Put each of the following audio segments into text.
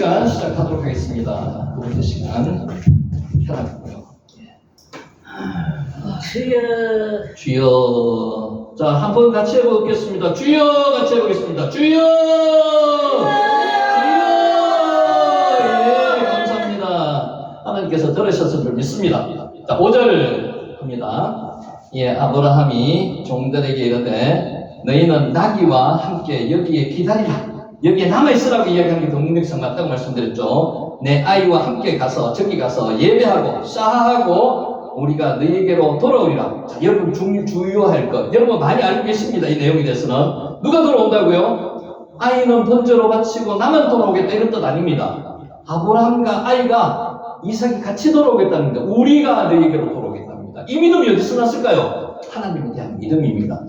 시간 시작하도록 하겠습니다. 두 번째 시간 켜놨고요. 주여. 주여. 자, 한 번 같이 해보겠습니다. 주여! 같이 해보겠습니다. 주여! 주여! 예, 감사합니다. 하나님께서 들으셨을 줄 믿습니다. 자, 5절 합니다. 예, 아브라함이 종들에게 이르되 너희는 나귀와 함께 여기에 기다리라. 여기에 남아있으라고 이야기한 게 동력성 맞다고 말씀드렸죠. 내 아이와 함께 가서 저기 가서 예배하고 샤하고 우리가 너희에게로 돌아오리라. 자, 여러분 주의할 것. 여러분 많이 알고 계십니다. 이 내용에 대해서는. 누가 돌아온다고요? 아이는 번제로 바치고 나만 돌아오겠다 이런 뜻 아닙니다. 아브라함과 아이가 이삭이 같이 돌아오겠다는 데 우리가 너희에게로 돌아오겠답니다. 이 믿음이 어디서 났을까요? 하나님에 대한 믿음입니다.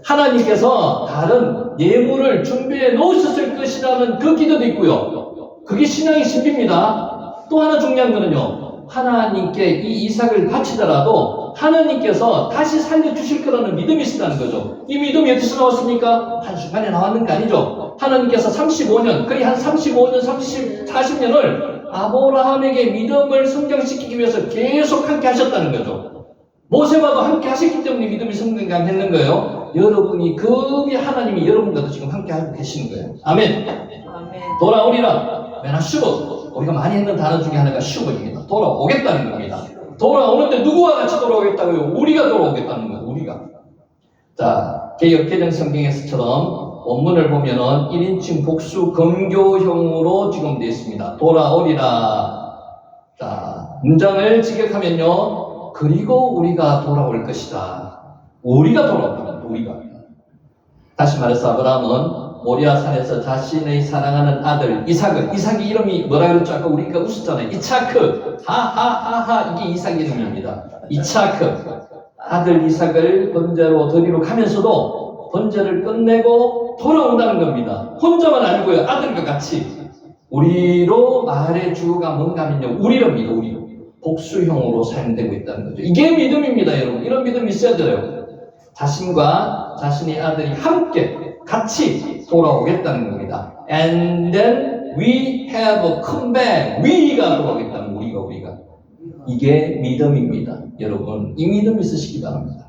하나님께서 다른 예물을 준비해 놓으셨을 것이라는 그 기도도 있고요. 그게 신앙의 신비입니다. 또 하나 중요한 거는요. 하나님께 이 이삭을 바치더라도 하나님께서 다시 살려주실 거라는 믿음이 있었다는 거죠. 이 믿음이 어디서 나왔습니까? 한순간에 나왔는 게 아니죠. 하나님께서 35년, 거의 한 35년, 40년을 아브라함에게 믿음을 성장시키기 위해서 계속 함께 하셨다는 거죠. 모세와도 함께 하셨기 때문에 믿음이 성장했는 거예요. 여러분이 그게 하나님이 여러분과도 지금 함께 하고 계시는 거예요. 아멘. 돌아오리라. 맨날 슈버. 우리가 많이 했는 단어 중에 하나가 슈버입니다. 돌아오겠다는 겁니다. 돌아오는데 누구와 같이 돌아오겠다고요? 우리가 돌아오겠다는 거예요. 우리가. 자, 개역 개정 성경에서처럼 원문을 보면은 1인칭 복수 건교형으로 지금 되어 있습니다. 돌아오리라. 자, 문장을 직역하면요. 그리고 우리가 돌아올 것이다. 우리가 돌아옵니다. 우리가. 다시 말해서 아브라함은 모리아 산에서 자신의 사랑하는 아들 이삭이 이름이 뭐라 그랬죠? 아까 우리가 웃었잖아요. 이차크. 하하하하. 이게 이삭 이름입니다. 이차크. 아들 이삭을 번제로 드리러 가면서도 번제를 끝내고 돌아온다는 겁니다. 혼자만 아니고요. 아들과 같이. 우리로 말해주가 뭔가 하면요. 우리랍니다. 우리로. 복수형으로 사용되고 있다는 거죠. 이게 믿음입니다, 여러분. 이런 믿음이 있어야 돼요. 자신과 자신의 아들이 함께 같이 돌아오겠다는 겁니다. And then we have come back. 우리가 돌아오겠다는 우리가. 이게 믿음입니다. 여러분, 이 믿음 있으시기 바랍니다.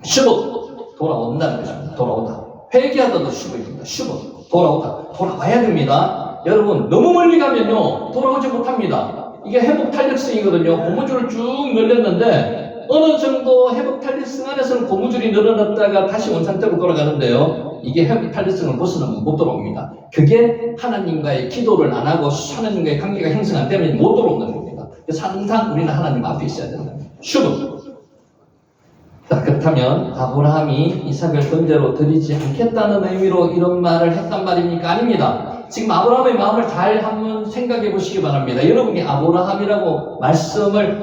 슈버, 돌아온다는 것입니다. 돌아오다. 회개하다도 슈버입니다. 슈버, 돌아오다. 돌아와야 됩니다. 여러분, 너무 멀리 가면요, 돌아오지 못합니다. 이게 회복 탄력성이거든요. 고무줄을 쭉 늘렸는데 어느 정도 회복 탄력성 안에서는 고무줄이 늘어났다가 다시 원상태로 돌아가는데요. 이게 회복 탄력성을 벗어나면 못 돌아옵니다. 그게 하나님과의 기도를 안 하고 하나님과의 관계가 형성 안 되면 못 돌아온다는 겁니다. 그래서 항상 우리는 하나님 앞에 있어야 된다. 슈브. 자, 그렇다면 아브라함이 이삭을 번제로 드리지 않겠다는 의미로 이런 말을 했단 말입니까? 아닙니다. 지금 아브라함의 마음을 잘 한번 생각해 보시기 바랍니다. 여러분이 아브라함이라고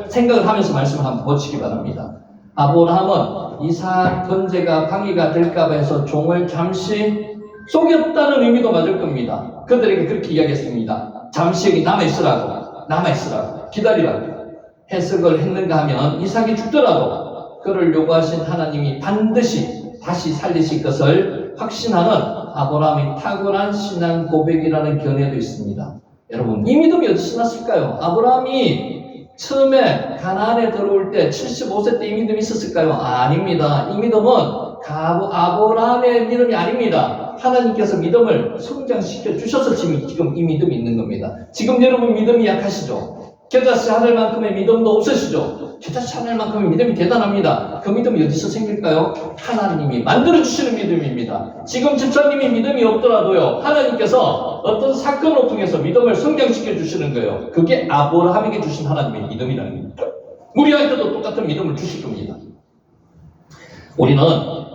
생각을 하면서 말씀을 한번 보시기 바랍니다. 아브라함은 이삭 번제가 방해가 될까봐 해서 종을 잠시 속였다는 의미도 맞을 겁니다. 그들에게 그렇게 이야기했습니다. 잠시 여기 남아있으라고, 기다리라고. 해석을 했는가 하면 이삭이 죽더라도 그를 요구하신 하나님이 반드시 다시 살리실 것을 확신하는 아브라함의 탁월한 신앙 고백이라는 견해도 있습니다. 여러분, 이 믿음이 어디서 났을까요? 아브라함이 처음에 가나안에 들어올 때 75세 때 이 믿음이 있었을까요? 아닙니다. 이 믿음은 아브라함의 믿음이 아닙니다. 하나님께서 믿음을 성장시켜 주셔서 지금 이 믿음이 있는 겁니다. 지금 여러분 믿음이 약하시죠? 겨자씨 하늘만큼의 믿음도 없으시죠? 겨자씨 하늘만큼의 믿음이 대단합니다. 그 믿음이 어디서 생길까요? 하나님이 만들어주시는 믿음입니다. 지금 집사님이 믿음이 없더라도요, 하나님께서 어떤 사건을 통해서 믿음을 성장시켜 주시는 거예요. 그게 아브라함에게 주신 하나님의 믿음이라는 겁니다. 우리한테도 똑같은 믿음을 주실 겁니다. 우리는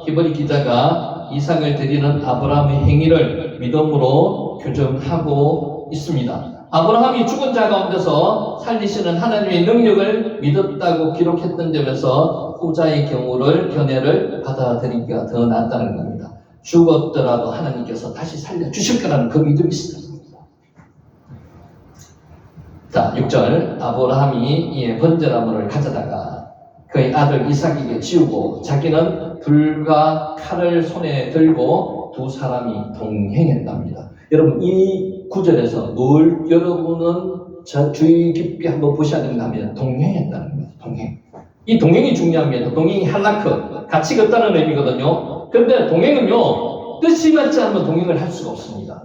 히브리 기자가 이삭을 드리는 아브라함의 행위를 믿음으로 규정하고 있습니다. 아브라함이 죽은 자 가운데서 살리시는 하나님의 능력을 믿었다고 기록했던 점에서 후자의 견해를 받아들이기가 더 낫다는 겁니다. 죽었더라도 하나님께서 다시 살려주실 거라는 그 믿음이 있습니다. 자, 6절. 아브라함이 번제나무를 가져다가 그의 아들 이삭에게 지우고 자기는 불과 칼을 손에 들고 두 사람이 동행했답니다. 여러분, 이 9절에서 뭘 여러분은 주의 깊게 한번 보셔야 된다 하면 동행했다는 거예요. 동행. 이 동행이 중요합니다. 동행이 할라크, 가치가 없다는 의미거든요. 그런데 동행은요, 뜻이 맞지 않으면 동행을 할 수가 없습니다.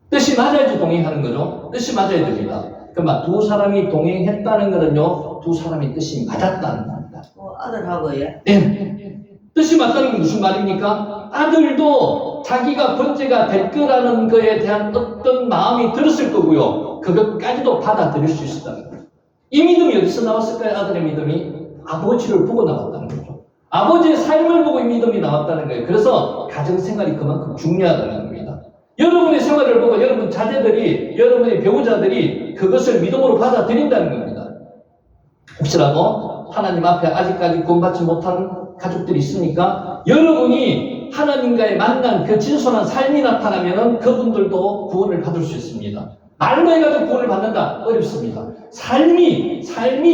뜻이 맞아야지 동행하는 거죠. 뜻이 맞아야 됩니다. 그러면 두 사람이 동행했다는 거는요, 두 사람이 뜻이 맞았다는 겁니다. 아들하고요? 네. 뜻이 맞다는 게 무슨 말입니까? 아들도 자기가 번제가 될 거라는 거에 대한 어떤 마음이 들었을 거고요. 그것까지도 받아들일 수 있었다는 거예요. 이 믿음이 어디서 나왔을까요? 아들의 믿음이 아버지를 보고 나왔다는 거죠. 아버지의 삶을 보고 이 믿음이 나왔다는 거예요. 그래서 가정생활이 그만큼 중요하다는 겁니다. 여러분의 생활을 보고 여러분 자제들이, 여러분의 배우자들이 그것을 믿음으로 받아들인다는 겁니다. 혹시라도 하나님 앞에 아직까지 구원받지 못한 가족들이 있으니까 여러분이 하나님과의 만난 그 진솔한 삶이 나타나면 그분들도 구원을 받을 수 있습니다. 말로 해가지고 구원을 받는다? 어렵습니다. 삶이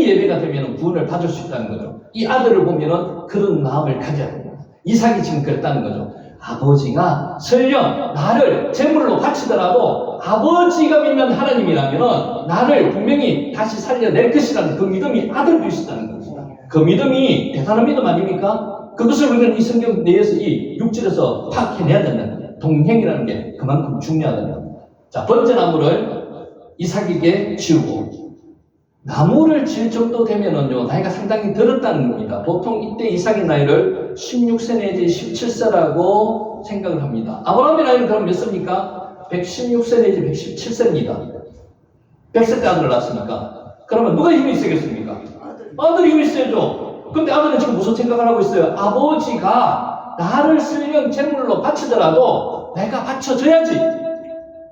예배가 되면 구원을 받을 수 있다는 거죠. 이 아들을 보면은 그런 마음을 가져야 됩니다. 이삭이 지금 그랬다는 거죠. 아버지가 설령 나를 제물로 바치더라도 아버지가 믿는 하나님이라면 나를 분명히 다시 살려낼 것이라는 그 믿음이 아들도 있었다는 겁니다. 그 믿음이 대단한 믿음 아닙니까? 그것을 우리는 이 성경 내에서 이 6절에서 파악해내야 된다는 거예요. 동행이라는 게 그만큼 중요하다는 겁니다. 자, 번째 나무를 이삭에게 지우고 나무를 지을 정도 되면은요, 나이가 상당히 들었다는 겁니다. 보통 이때 이삭의 나이를 16세 내지 17세라고 생각을 합니다. 아브라함의 나이는 그럼 몇 세입니까? 116세 내지 117세입니다. 100세 때 아들을 낳았으니까. 그러면 누가 힘이 세겠습니까? 아들이 힘이 세죠. 근데 아들은 지금 무슨 생각을 하고 있어요? 아버지가 나를 설령 제물로 바치더라도 내가 바쳐줘야지.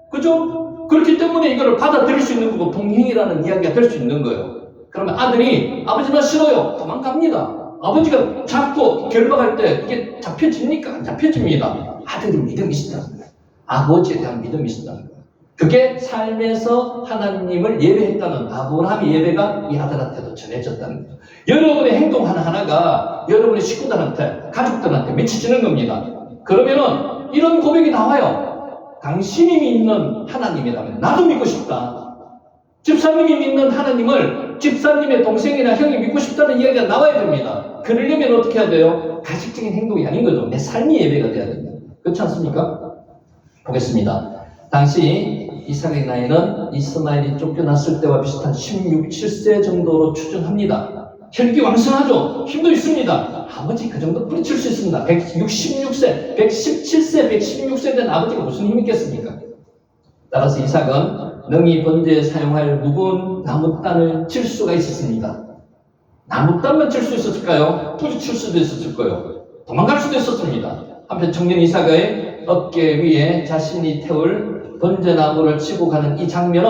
그죠? 그렇기 때문에 이거를 받아들일 수 있는 거고 동행이라는 이야기가 될 수 있는 거예요. 그러면 아들이 아버지 나 싫어요. 도망갑니다. 아버지가 잡고 결박할 때 이게 잡혀집니까? 안 잡혀집니다. 아들이 믿음이 있다는 거예요. 아버지에 대한 믿음이 있다는 거예요. 그게 삶에서 하나님을 예배했다는 아브라함의 예배가 이 아들한테도 전해졌다는 거예요. 여러분의 행동 하나하나가 여러분의 식구들한테, 가족들한테 미치지는 겁니다. 그러면은 이런 고백이 나와요. 당신이 믿는 하나님이라면 나도 믿고 싶다. 집사님이 믿는 하나님을 집사님의 동생이나 형이 믿고 싶다는 이야기가 나와야 됩니다. 그러려면 어떻게 해야 돼요? 가식적인 행동이 아닌 거죠. 내 삶이 예배가 돼야 됩니다. 그렇지 않습니까? 보겠습니다. 당시 이삭의 나이는 이스마엘이 쫓겨났을 때와 비슷한 16, 7세 정도로 추정합니다. 혈기 왕성하죠. 힘도 있습니다. 아버지 그 정도 뿌리칠 수 있습니다. 166세, 117세, 116세 된 아버지가 무슨 힘이 있겠습니까? 따라서 이삭은 능히 번제에 사용할 묵은 나무단을 칠 수가 있었습니다. 나무단만 칠 수 있었을까요? 뿌리칠 수도 있었을 거예요. 도망갈 수도 있었습니다. 한편 청년 이삭의 어깨 위에 자신이 태울 번제나무를 치고 가는 이 장면은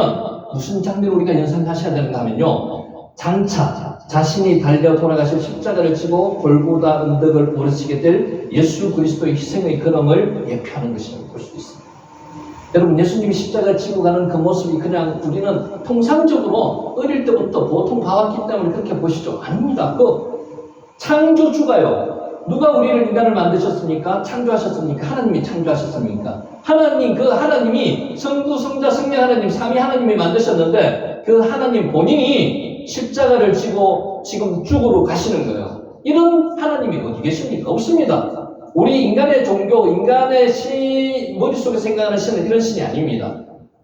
무슨 장면을 우리가 연상하셔야 되는가 하면요. 장차 자신이 달려 돌아가실 십자가를 지고 골고다 언덕을 오르시게 될 예수 그리스도의 희생의 그림을 예표하는 것이라고 볼 수 있습니다. 여러분, 예수님이 십자가를 지고 가는 그 모습이 그냥 우리는 통상적으로 어릴 때부터 보통 봐왔기 때문에 그렇게 보시죠. 아닙니다. 그 창조주가요. 누가 우리를 인간을 만드셨습니까? 창조하셨습니까? 하나님이 창조하셨습니까? 하나님, 그 하나님이 성부, 성자, 성령 하나님, 삼위 하나님이 만드셨는데 그 하나님 본인이 십자가를 지고 지금 죽으러 가시는 거예요. 이런 하나님이 어디 계십니까? 없습니다. 우리 인간의 종교, 인간의 머릿속에 생각하는 신은 이런 신이 아닙니다.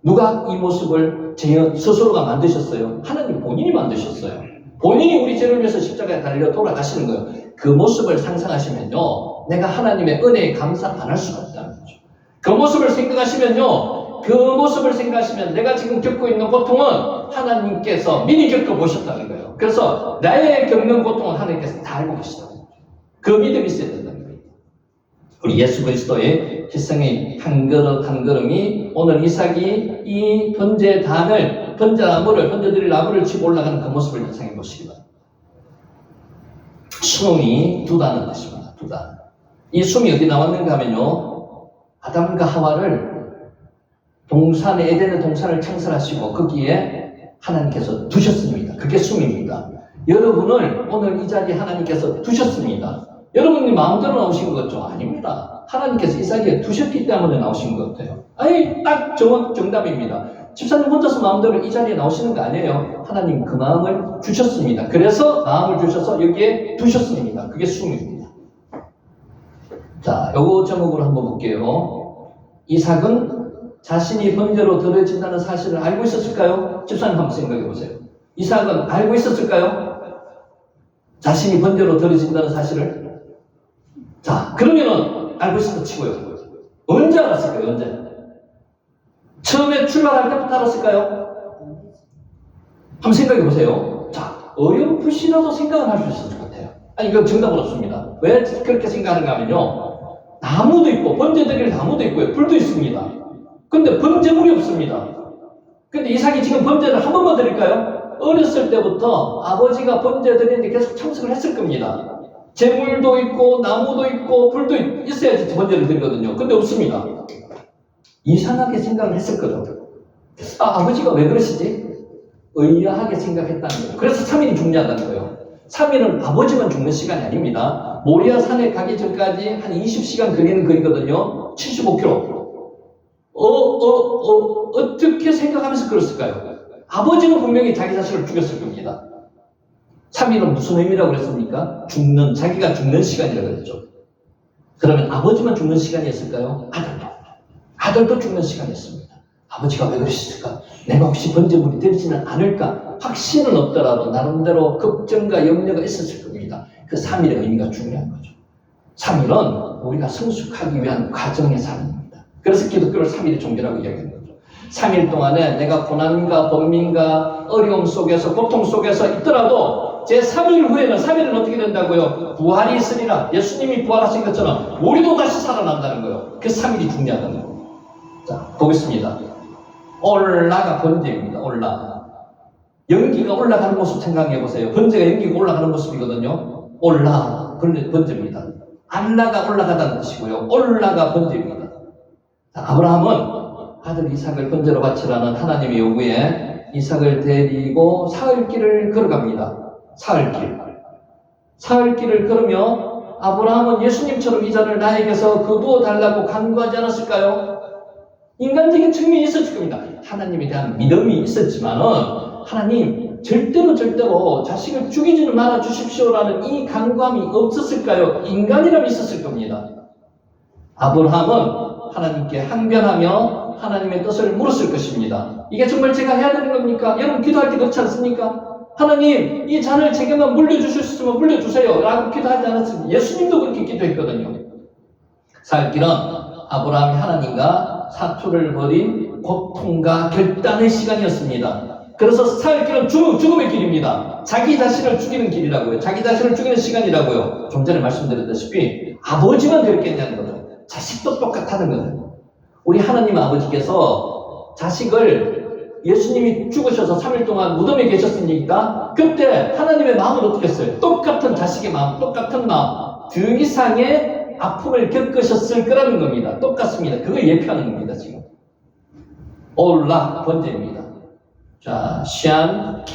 누가 이 모습을 스스로가 만드셨어요? 하나님 본인이 만드셨어요. 본인이 우리 죄를 위해서 십자가에 달려 돌아가시는 거예요. 그 모습을 상상하시면요, 내가 하나님의 은혜에 감사 안 할 수가 없다는 거죠. 그 모습을 생각하시면요, 그 모습을 생각하시면 내가 지금 겪고 있는 고통은 하나님께서 미리 겪어보셨다는 거예요. 그래서 나의 겪는 고통은 하나님께서 다 알고 계시다는 거죠. 그 믿음이 있어야 된다는 거예요. 우리 예수 그리스도의 희생의 한 그릇 한 걸음이 오늘 이삭이 이 번제드릴 나무를 치고 올라가는 그 모습을 연상해 보시기 바랍니다. 숨이 두다는 뜻입니다. 두다. 이 숨이 어디 나왔는가 하면요, 아담과 하와를 에덴의 동산을 창설하시고 거기에 하나님께서 두셨습니다. 그게 숨입니다. 여러분을 오늘 이 자리에 하나님께서 두셨습니다. 여러분이 마음대로 나오신 거죠? 아닙니다. 하나님께서 이삭에게 두셨기 때문에 나오신 것 같아요. 아니, 딱 정답입니다. 집사님 혼자서 마음대로 이 자리에 나오시는 거 아니에요. 하나님 그 마음을 주셨습니다. 그래서 마음을 주셔서 여기에 두셨습니다. 그게 숨입니다. 자, 요거 제목으로 한번 볼게요. 이삭은 자신이 번제로 드려진다는 사실을 알고 있었을까요? 집사님 한번 생각해 보세요. 이삭은 알고 있었을까요? 자신이 번제로 드려진다는 사실을? 자, 그러면은 알고 있었다 치고요. 언제 알았을까요? 언제? 처음에 출발할 때부터 알았을까요? 한번 생각해 보세요. 자, 어렴풋이라도 생각을 할 수 있을 것 같아요. 아니, 이거 정답은 없습니다. 왜 그렇게 생각하는가 하면요. 나무도 있고, 번제 드릴 나무도 있고요. 불도 있습니다. 근데 번제물이 없습니다. 근데 이삭이 지금 번제를 한 번만 드릴까요? 어렸을 때부터 아버지가 번제 드리는데 계속 참석을 했을 겁니다. 재물도 있고, 나무도 있고, 불도 있어야지 번제를 드리거든요. 근데 없습니다. 이상하게 생각을 했을 거죠. 아버지가 왜 그러시지? 의아하게 생각했다는 거예요. 그래서 3일이 중요하다는 거예요. 3일은 아버지만 죽는 시간이 아닙니다. 모리아 산에 가기 전까지 한 20시간 거리는 거리거든요. 75km. 어떻게 생각하면서 그랬을까요? 아버지는 분명히 자기 자신을 죽였을 겁니다. 3일은 무슨 의미라고 그랬습니까? 자기가 죽는 시간이라고 그랬죠. 그러면 아버지만 죽는 시간이었을까요? 아들도 죽는 시간이었습니다. 아버지가 왜 그러셨을까? 내가 혹시 번제물이 되지는 않을까? 확신은 없더라도 나름대로 걱정과 염려가 있었을 겁니다. 그 3일의 의미가 중요한 거죠. 3일은 우리가 성숙하기 위한 과정의 삶입니다. 그래서 기독교를 3일의 종교라고 이야기하는 거죠. 3일 동안에 내가 고난과 번민과 어려움 속에서 고통 속에서 있더라도 제 3일 후에는 3일은 어떻게 된다고요? 부활이 있으리라. 예수님이 부활하신 것처럼 우리도 다시 살아난다는 거예요. 그 3일이 중요하다는 거예요. 자, 보겠습니다. 올라가 번제입니다. 연기가 올라가는 모습 생각해 보세요. 번제가 연기가 올라가는 모습이거든요. 번제입니다. 알라가 올라가다는 뜻이고요. 올라가 번제입니다. 자, 아브라함은 아들 이삭을 번제로 바치라는 하나님의 요구에 이삭을 데리고 사흘길을 걸어갑니다. 사흘길을 걸으며 아브라함은 예수님처럼 이 잔을 나에게서 거두어 달라고 간구하지 않았을까요? 인간적인 측면이 있었을 겁니다. 하나님에 대한 믿음이 있었지만은 하나님 절대로 자식을 죽이지는 말아 주십시오라는 이 간구함이 없었을까요? 인간이라면 있었을 겁니다. 아브라함은 하나님께 항변하며 하나님의 뜻을 물었을 것입니다. 이게 정말 제가 해야 되는 겁니까? 여러분 기도할 때 그렇지 않습니까? 하나님 이 잔을 제게만 물려주실 수 있으면 물려주세요 라고 기도하지 않았습니까? 예수님도 그렇게 기도했거든요. 사흘길은 아브라함이 하나님과 사투를 벌인 고통과 결단의 시간이었습니다. 그래서 사흘길은 죽음의 길입니다. 자기 자신을 죽이는 길이라고요. 자기 자신을 죽이는 시간이라고요. 좀 전에 말씀드렸다시피 아버지만 그랬겠냐는 거죠. 자식도 똑같다는 거죠. 우리 하나님 아버지께서 자식을 예수님이 죽으셔서 3일 동안 무덤에 계셨으니까 그때 하나님의 마음은 어떻게 했어요? 똑같은 자식의 마음, 똑같은 마음. 그 이상의 아픔을 겪으셨을 거라는 겁니다. 똑같습니다. 그걸 예표하는 겁니다. 지금 올라 번제입니다. 자, 시안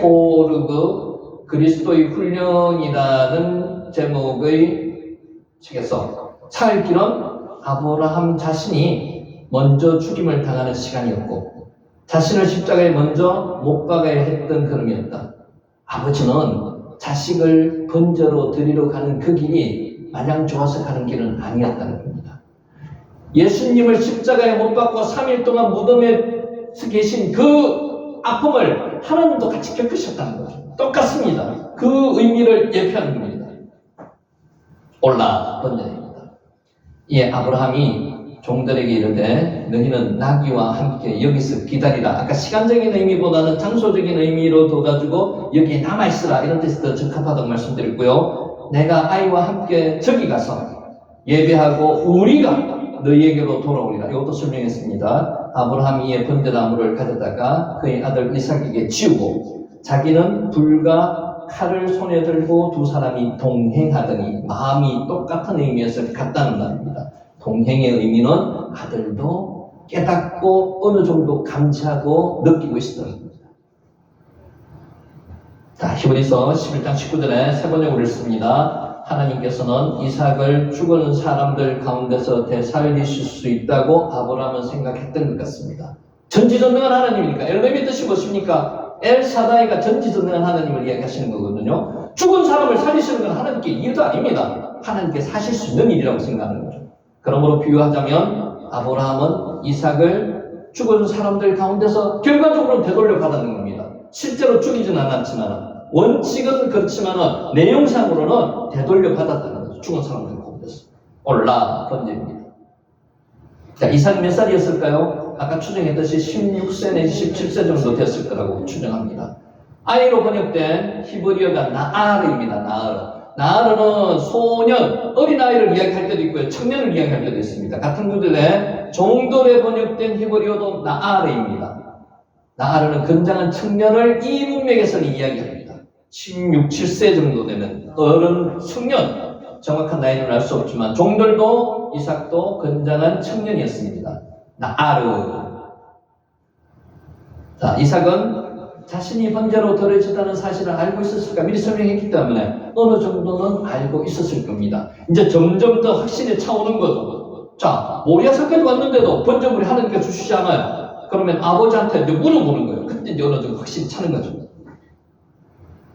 키르케고르그 그리스도의 훈련이라는 제목의 책에서 사흘길은 아브라함 자신이 먼저 죽임을 당하는 시간이었고 자신을 십자가에 먼저 못 박아야 했던 걸음이었다. 아버지는 자식을 번제로 드리러 가는 그 길이 마냥 좋아서 가는 길은 아니었다는 겁니다. 예수님을 십자가에 못 박고 3일 동안 무덤에서 계신 그 아픔을 하나님도 같이 겪으셨다는 거죠. 똑같습니다. 그 의미를 예표하는 겁니다. 올라 번제입니다. 예, 아브라함이 종들에게 이르되 너희는 나귀와 함께 여기서 기다리라. 아까 시간적인 의미보다는 장소적인 의미로 둬가지고 여기에 남아있으라 이런 뜻이 더 적합하다고 말씀드렸고요. 내가 아이와 함께 저기 가서 예배하고 우리가 너희에게로 돌아오리라. 이것도 설명했습니다. 아브라함이 이에 번제나무를 가져다가 그의 아들 이삭에게 지우고 자기는 불과 칼을 손에 들고 두 사람이 동행하더니 마음이 똑같은 의미에서 같다는 말입니다. 동행의 의미는 아들도 깨닫고 어느 정도 감지하고 느끼고 있었던 겁니다. 자, 히브리서 11장 19절에 세 번역을 읽습니다. 하나님께서는 이삭을 죽은 사람들 가운데서 되살리실 수 있다고 아브라함은 생각했던 것 같습니다. 전지전능한 하나님이니까. 엘레미의 뜻이 무엇입니까? 엘사다이가 전지전능한 하나님을 이야기하시는 거거든요. 죽은 사람을 살리시는 건 하나님께 일도 아닙니다. 하나님께 사실 수 있는 일이라고 생각하는 거죠. 그러므로 비유하자면 아브라함은 이삭을 죽은 사람들 가운데서 결과적으로 되돌려 받았는 겁니다. 실제로 죽이진 않았지만 원칙은 그렇지만 내용상으로는 되돌려 받았다는 거죠. 죽은 사람들 가운데서. 올라 번제입니다. 자, 이삭이 몇 살이었을까요? 아까 추정했듯이 16세 내지 17세 정도 됐을 거라고 추정합니다. 아이로 번역된 히브리어가 나아르입니다. 나아르. 나아르는 소년, 어린아이를 이야기할 때도 있고요. 청년을 이야기할 때도 있습니다. 같은 구절에 종돌에 번역된 히브리어도 나아르입니다. 나아르는 건장한 청년을 이 문맥에서는 이야기합니다. 16, 17세 정도 되는 어른 청년, 정확한 나이는 알 수 없지만 종돌도 이삭도 건장한 청년이었습니다. 나아르. 자, 이삭은 자신이 번제로 드려지다는 사실을 알고 있었을까? 미리 설명했기 때문에 어느 정도는 알고 있었을 겁니다. 이제 점점 더 확신에 차오는 거죠. 자, 모리아 사건이 왔는데도 번제물이 하나님께 주시지 않아요. 그러면 아버지한테 이제 물어보는 거예요. 그때 이제 어느 정도 확신이 차는 거죠.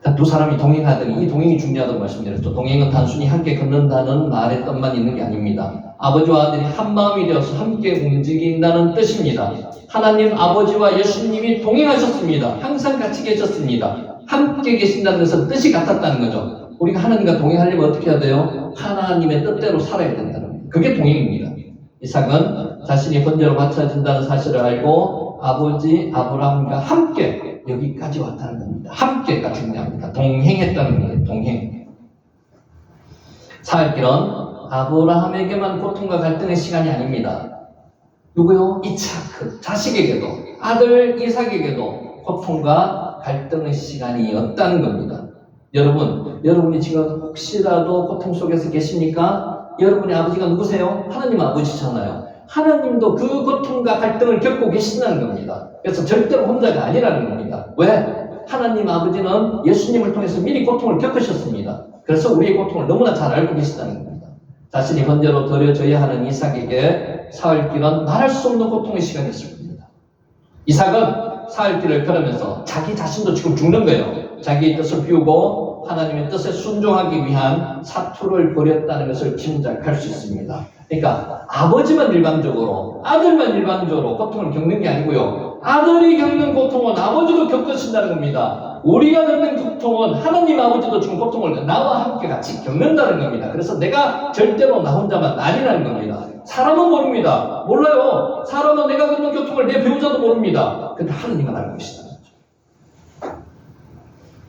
자, 두 사람이 동행하더니 이 동행이 중요하다고 말씀드렸죠. 동행은 단순히 함께 걷는다는 말의 뜻만 있는 게 아닙니다. 아버지와 아들이 한 마음이 되어서 함께 움직인다는 뜻입니다. 하나님 아버지와 예수님이 동행하셨습니다. 항상 같이 계셨습니다. 함께 계신다는 것은 뜻이 같았다는 거죠. 우리가 하나님과 동행하려면 어떻게 해야 돼요? 하나님의 뜻대로 살아야 된다는 거예요. 그게 동행입니다. 이삭은 자신이 번제로 바쳐진다는 사실을 알고 아버지 아브라함과 함께 여기까지 왔다는 겁니다. 함께가 중요합니다. 동행했다는 거예요. 동행. 사흘길은 아브라함에게만 고통과 갈등의 시간이 아닙니다. 누구요? 이차크, 자식에게도, 아들 이삭에게도 고통과 갈등의 시간이었다는 겁니다. 여러분이 지금 혹시라도 고통 속에서 계십니까? 여러분의 아버지가 누구세요? 하나님 아버지잖아요. 하나님도 그 고통과 갈등을 겪고 계신다는 겁니다. 그래서 절대로 혼자가 아니라는 겁니다. 왜? 하나님 아버지는 예수님을 통해서 미리 고통을 겪으셨습니다. 그래서 우리의 고통을 너무나 잘 알고 계시다는 겁니다. 자신이 번제로 드려져야 하는 이삭에게 사흘길은 말할 수 없는 고통의 시간이었을 겁니다. 이삭은 사흘길을 걸으면서 자기 자신도 지금 죽는 거예요. 자기의 뜻을 비우고 하나님의 뜻에 순종하기 위한 사투를 벌였다는 것을 짐작할 수 있습니다. 그러니까 아버지만 일반적으로, 아들만 일반적으로 고통을 겪는 게 아니고요. 아들이 겪는 고통은 아버지도 겪으신다는 겁니다. 우리가 겪는 고통은 하나님 아버지도 지금 고통을 나와 함께 같이 겪는다는 겁니다. 그래서 내가 절대로 나 혼자만 아니라는 겁니다. 사람은 모릅니다. 몰라요. 사람은 내가 겪는 고통을 내 배우자도 모릅니다. 근데 하나님은 알고 계시다는 거죠.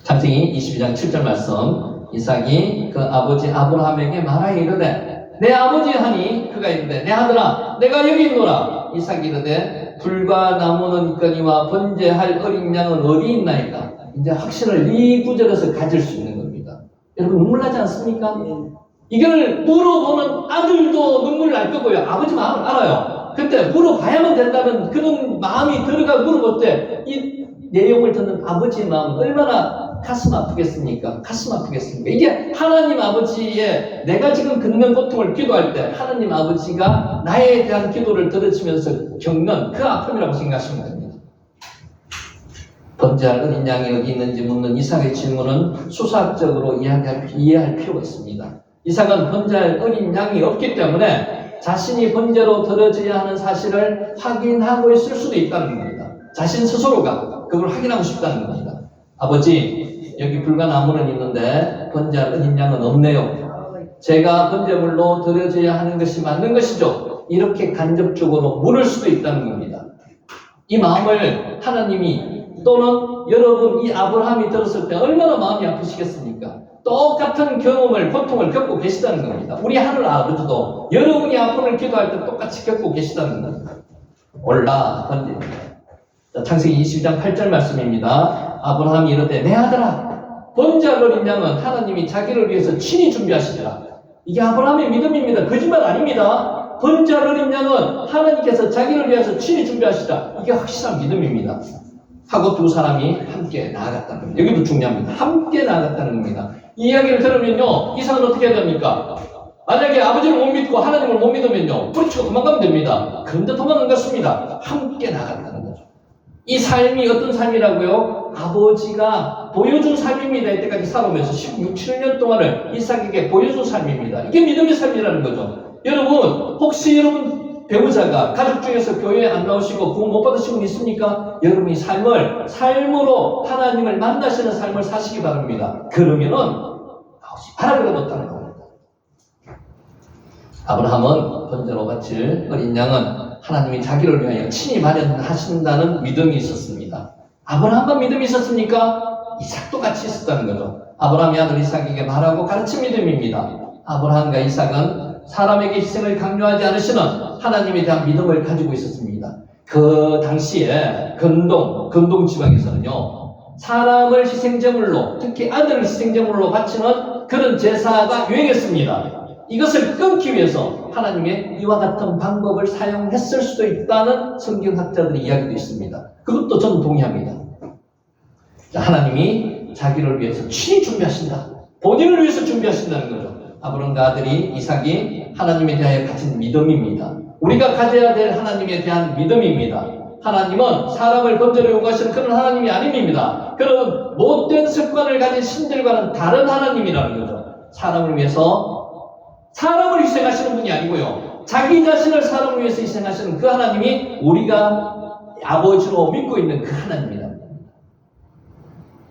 창세기 22장 7절 말씀. 이삭이 그 아버지 아브라함에게 말하여 이르되 내 아버지 하니 그가 이르되 내 아들아 내가 여기 있노라. 이삭이 이르되 불과 나무는 있거니와 번제할 어린 양은 어디 있나이까. 이제 확신을 이 구절에서 가질 수 있는 겁니다. 여러분 눈물 나지 않습니까? 이걸 물어보는 아들도 눈물을 날 거고요. 아버지 마음을 알아요. 근데 물어봐야만 된다는 그런 마음이 들어가 물어볼 때 이 내용을 듣는 아버지의 마음은 얼마나 가슴 아프겠습니까? 가슴 아프겠습니까? 이게 하나님 아버지의 내가 지금 겪는 고통을 기도할 때 하나님 아버지가 나에 대한 기도를 들으시면서 겪는 그 아픔이라고 생각하시면 됩니다. 번제할 어린 양이 어디 있는지 묻는 이삭의 질문은 수사학적으로 이해할 필요가 있습니다. 이삭은 번제할 어린 양이 없기 때문에 자신이 번제로 드려져야 하는 사실을 확인하고 있을 수도 있다는 겁니다. 자신 스스로가 그걸 확인하고 싶다는 겁니다. 아버지, 여기 불가나무는 있는데 번제할 어린 양은 없네요. 제가 번제물로 드려져야 하는 것이 맞는 것이죠. 이렇게 간접적으로 물을 수도 있다는 겁니다. 이 마음을 하나님이 또는 여러분 이 아브라함이 들었을 때 얼마나 마음이 아프시겠습니까? 똑같은 경험을, 고통을 겪고 계시다는 겁니다. 우리 하늘 아버지도 여러분이 아픔을 기도할 때 똑같이 겪고 계시다는 겁니다. 올라 번제입니다. 창세기 22장 8절 말씀입니다. 아브라함이 이르되 내 아들아 번제할 어린 양은 하나님이 자기를 위해서 친히 준비하시리라. 이게 아브라함의 믿음입니다. 거짓말 아닙니다. 번제할 어린 양은 하나님께서 자기를 위해서 친히 준비하시라. 이게 확실한 믿음입니다. 하고 두 사람이 함께 나아갔다는 겁니다. 여기도 중요합니다. 함께 나아갔다는 겁니다. 이 이야기를 들으면요, 이삭은 어떻게 해야 됩니까? 만약에 아버지를 못 믿고 하나님을 못 믿으면요, 뿌리치고 도망가면 됩니다. 그런데 도망간 것입니다. 함께 나간다는 거죠. 이 삶이 어떤 삶이라고요? 아버지가 보여준 삶입니다. 이때까지 살아오면서 16, 7년 동안을 이삭에게 보여준 삶입니다. 이게 믿음의 삶이라는 거죠. 여러분, 혹시 여러분 배우자가 가족 중에서 교회에 안 나오시고 구원 못 받으신 분 있습니까? 여러분이 삶으로 하나님을 만나시는 삶을 사시기 바랍니다. 그러면은 나오지 말아야 못하는 겁니다. 아브라함은 번제로 바칠 어린 양은 하나님이 자기를 위하여 친히 마련하신다는 믿음이 있었습니다. 아브라함만 믿음이 있었습니까? 이삭도 같이 있었다는 거죠. 아브라함이 아들 이삭에게 말하고 가르친 믿음입니다. 아브라함과 이삭은 사람에게 희생을 강요하지 않으시는 하나님에 대한 믿음을 가지고 있었습니다. 그 당시에 근동 지방에서는요, 사람을 희생제물로, 특히 아들을 희생제물로 바치는 그런 제사가 유행했습니다. 이것을 끊기 위해서 하나님의 이와 같은 방법을 사용했을 수도 있다는 성경학자들의 이야기도 있습니다. 그것도 저는 동의합니다. 하나님이 자기를 위해서 친히 준비하신다. 본인을 위해서 준비하신다는 거죠. 아브람과 아들이 이삭이 하나님에 대하여 가진 믿음입니다. 우리가 가져야 될 하나님에 대한 믿음입니다. 하나님은 사람을 번제로 요구하시는 그런 하나님이 아닙니다. 그런 못된 습관을 가진 신들과는 다른 하나님이라는 거죠. 사람을 위해서 사람을 희생하시는 분이 아니고요, 자기 자신을 사람을 위해서 희생하시는 그 하나님이 우리가 아버지로 믿고 있는 그 하나님이랍니다.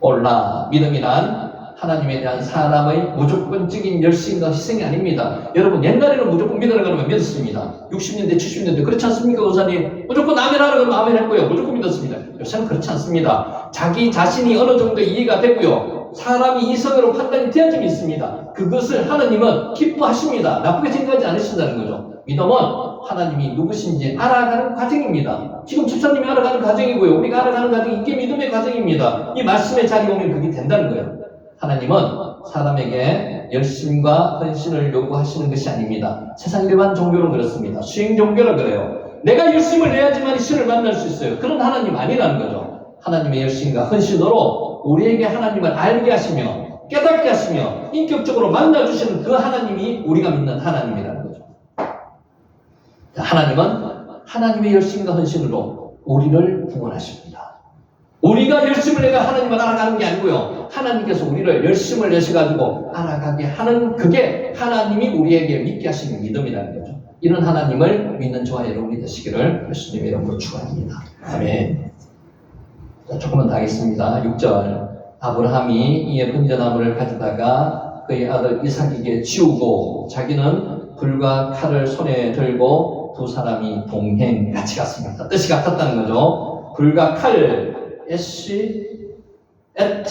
올라 믿음이란 하나님에 대한 사람의 무조건적인 열심과 희생이 아닙니다. 여러분, 옛날에는 무조건 믿으라 그러면 믿었습니다. 60년대, 70년대 그렇지 않습니까, 의사님? 무조건 아멘하라 그러면 아멘 했고요, 무조건 믿었습니다. 요새는 그렇지 않습니다. 자기 자신이 어느 정도 이해가 되고요, 사람이 이성으로 판단이 되어야 좀 있습니다. 그것을 하나님은 기뻐하십니다. 나쁘게 생각하지 않으신다는 거죠. 믿음은 하나님이 누구신지 알아가는 과정입니다. 지금 집사님이 알아가는 과정이고요, 우리가 알아가는 과정이 이게 믿음의 과정입니다. 이 말씀의 자리에 오면 그게 된다는 거예요. 하나님은 사람에게 열심과 헌신을 요구하시는 것이 아닙니다. 세상 일반 종교는 그렇습니다. 수행 종교는 그래요. 내가 열심을 내야지만 신을 만날 수 있어요. 그런 하나님 아니라는 거죠. 하나님의 열심과 헌신으로 우리에게 하나님을 알게 하시며 깨닫게 하시며 인격적으로 만나주시는 그 하나님이 우리가 믿는 하나님이라는 거죠. 하나님은 하나님의 열심과 헌신으로 우리를 구원하십니다. 우리가 열심을 내가 하나님을 알아가는 게 아니고요, 하나님께서 우리를 열심을 내셔가지고 알아가게 하는, 그게 하나님이 우리에게 믿게 하시는 믿음이라는 거죠. 이런 하나님을 믿는 저와 여러분이 되시기를 예수님의 이름으로 축원합니다. 아멘. 자, 조금만 더 하겠습니다. 6절. 아브라함이 이에 번제나무를 가져다가 그의 아들 이삭에게 지우고 자기는 불과 칼을 손에 들고 두 사람이 동행 같이 갔습니다. 뜻이 같았다는 거죠. 불과 칼, 에시가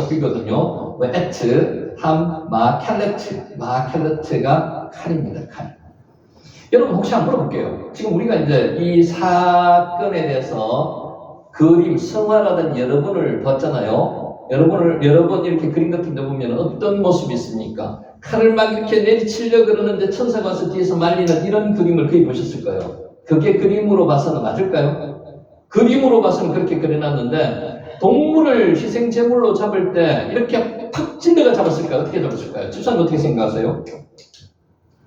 불이거든요. 에트, 함, 마켈레트가 칼입니다. 칼. 여러분, 혹시 한번 물어볼게요. 지금 우리가 이제 이 사건에 대해서 그림, 성화라든 여러 번을 봤잖아요. 여러 번 이렇게 그림 같은 데 보면 어떤 모습이 있습니까? 칼을 막 이렇게 내리치려 그러는데 천사가 와서 뒤에서 말리는 이런 그림을 거의 보셨을 거예요. 그게 그림으로 봐서는 맞을까요? 그림으로 봐서는 그렇게 그려놨는데, 동물을 희생제물로 잡을 때 이렇게 팍 찔러가 잡았을까요? 어떻게 잡았을까요? 집사님 어떻게 생각하세요?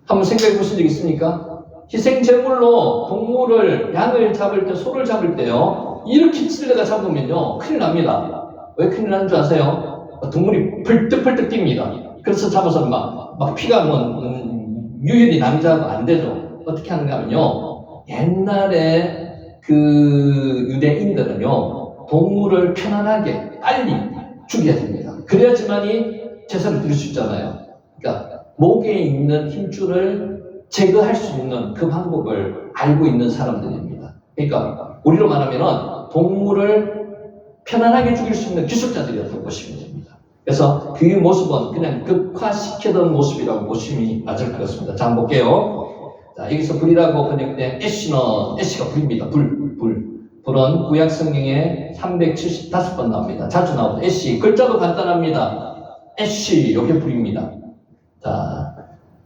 한번 생각해 보신 적 있습니까? 희생제물로 동물을, 양을 잡을 때, 소를 잡을 때요, 이렇게 찔러가 잡으면요, 큰일 납니다. 왜 큰일 나는 줄 아세요? 동물이 펄떡펄떡 뜁니다. 그래서 잡아서 막 피가 유혈이 남자하고 안 되죠. 어떻게 하는가 하면요, 옛날에 그 유대인들은요, 동물을 편안하게 빨리 죽여야 됩니다. 그래야지만이 제사를 드릴 수 있잖아요. 그러니까 목에 있는 힘줄을 제거할 수 있는 그 방법을 알고 있는 사람들입니다. 그러니까 우리로 말하면 동물을 편안하게 죽일 수 있는 기술자들이라고 보시면 됩니다. 그래서 그 모습은 그냥 극화시키던 모습이라고 보시면 맞을 것 같습니다. 자, 한번 볼게요. 자, 여기서 불이라고 번역된 애쉬가 불입니다. 불은 구약 성경에 375번 나옵니다. 자주 나옵니다. 애쉬. 글자도 간단합니다. 애쉬, 이게 불입니다. 자,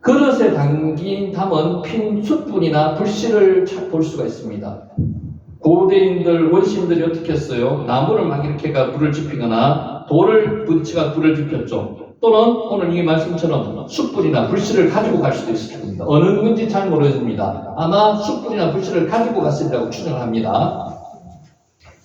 그릇에 담긴 담은 핀 숯불이나 불씨를 볼 수가 있습니다. 고대인들, 원시인들이 어떻게 했어요? 나무를 막 이렇게 불을 지피거나 돌을 부딪히가 불을 지폈죠. 또는 오늘 이 말씀처럼 숯불이나 불씨를 가지고 갈 수도 있을 겁니다. 어느 건지 잘 모르겠습니다. 아마 숯불이나 불씨를 가지고 갔으리라고 추정을 합니다.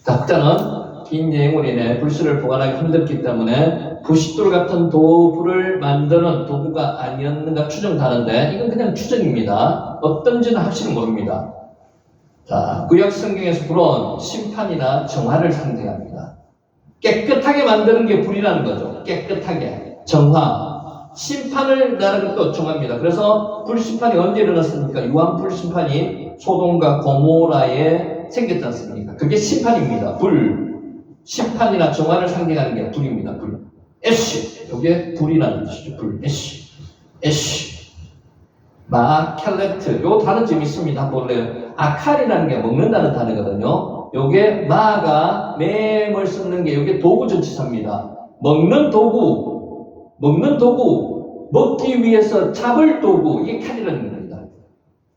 자, 학자는 긴 여행으로 인해 불씨를 보관하기 힘들기 때문에 부싯돌 같은 도구를 만드는 도구가 아니었는가 추정하는데 이건 그냥 추정입니다. 어떤지는 확실히 모릅니다. 자, 구약 성경에서 불은 심판이나 정화를 상징합니다. 깨끗하게 만드는 게 불이라는 거죠. 깨끗하게. 정화. 심판을 나는 것도 정합니다. 그래서 불심판이 언제 일어났습니까? 유황 불심판이 소돔과 고모라에 생겼지 않습니까? 그게 심판입니다. 불. 심판이나 정화를 상징하는 게 불입니다. 불. 애쉬. 이게 불이라는 뜻이죠. 불. 애쉬. 애쉬. 마켈레트. 요 단어 좀 있습니다. 한번 볼래요? 아칼이라는 게 먹는다는 단어거든요. 요게 마가 맴을 씹는 게 요게 도구 전치사입니다. 먹는 도구, 먹기 위해서 잡을 도구, 이게 칼이라는 겁니다.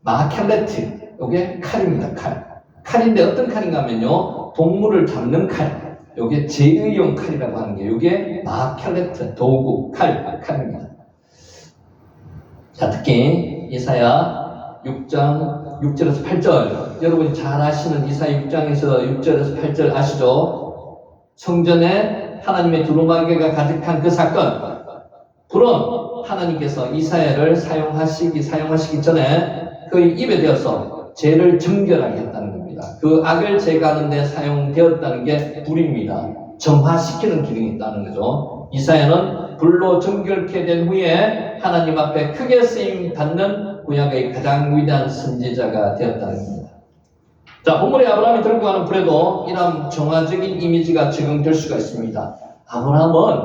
마켈레트. 요게 칼입니다. 칼. 칼인데 어떤 칼인가 하면요. 동물을 잡는 칼. 요게 제의용 칼이라고 하는 게 요게 마켈레트, 도구, 칼입니다. 자, 특히 이사야 6장 6절에서 8절, 여러분이 잘 아시는 이사야 6장에서 6절에서 8절 아시죠? 성전에 하나님의 두루마기가 가득한 그 사건. 불은 하나님께서 이사야를 사용하시기 전에 그의 입에 대어서 죄를 정결하게 했다는 겁니다. 그 악을 제거하는 데 사용되었다는 게 불입니다. 정화시키는 기능이 있다는 거죠. 이사야는 불로 정결케 된 후에 하나님 앞에 크게 쓰임 받는 구약의 가장 위대한 선지자가 되었다는 겁니다. 자, 본문에 아브라함이 들고 가는 불에도 이런 정화적인 이미지가 적용될 수가 있습니다. 아브라함은